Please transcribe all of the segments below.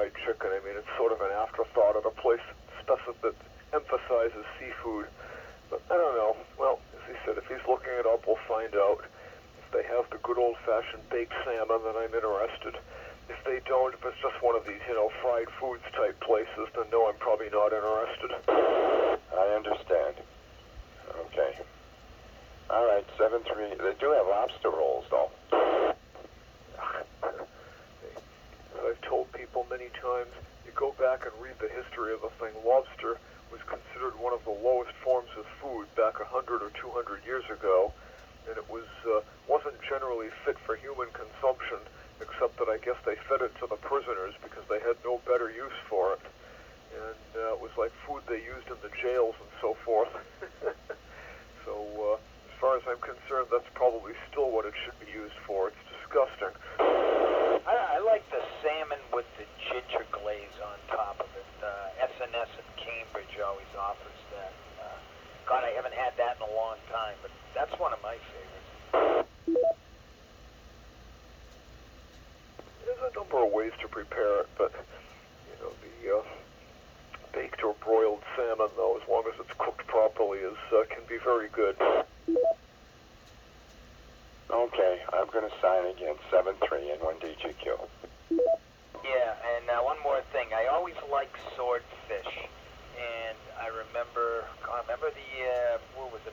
fried chicken. I mean, it's sort of an afterthought at a place that emphasizes seafood. But I don't know. Well, as he said, if he's looking it up, we'll find out. If they have the good old-fashioned baked salmon, then I'm interested. If they don't, if it's just one of these, fried foods type places, then no, I'm probably not interested. I understand. Okay. All right, 7-3. They do have lobster rolls, though. As I've told people many times, you go back and read the history of the thing. Lobster was considered one of the lowest forms of food back 100 or 200 years ago, and it wasn't generally fit for human consumption, except that I guess they fed it to the prisoners because they had no better use for it. And it was like food they used in the jails and so forth. So as far as I'm concerned, that's probably still what it should be used for. It's disgusting. I like the salmon with the ginger glaze on top of it. S&S in Cambridge always offers that. God, I haven't had that in a long time, but that's one of my favorites. There's a number of ways to prepare it, but the baked or broiled salmon, though, as long as it's cooked properly, can be very good. Okay, I'm going to sign again. 7-3 and 1 DGQ. Yeah, and one more thing. I always liked swordfish, and I remember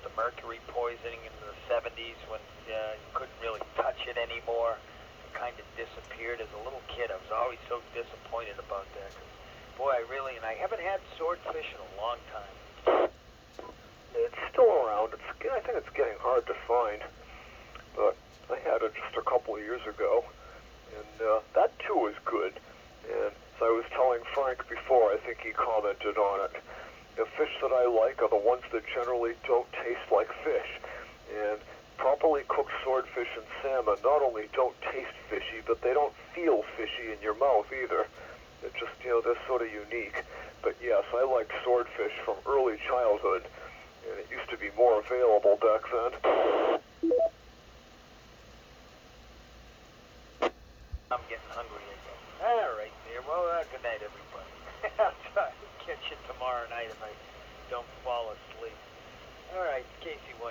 the mercury poisoning in the 70s when you couldn't really touch it anymore. It kind of disappeared. As a little kid, I was always so disappointed about that. 'Cause, boy, and I haven't had swordfish in a long time. It's still around. I think it's getting hard to find, but I had it just a couple of years ago, and that too is good. And as I was telling Frank before, I think he commented on it. The fish that I like are the ones that generally don't taste like fish. And properly cooked swordfish and salmon not only don't taste fishy, but they don't feel fishy in your mouth either. It just, they're sort of unique. But yes, I like swordfish from early childhood, and it used to be more available back then. I'm getting hungry again. All right, dear. Well, good night, everybody. I'll try to catch you tomorrow night if I don't fall asleep. All right, Casey 10.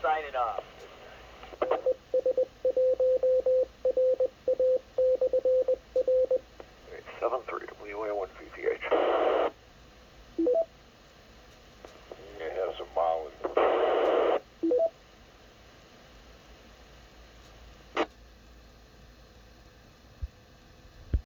Signing off.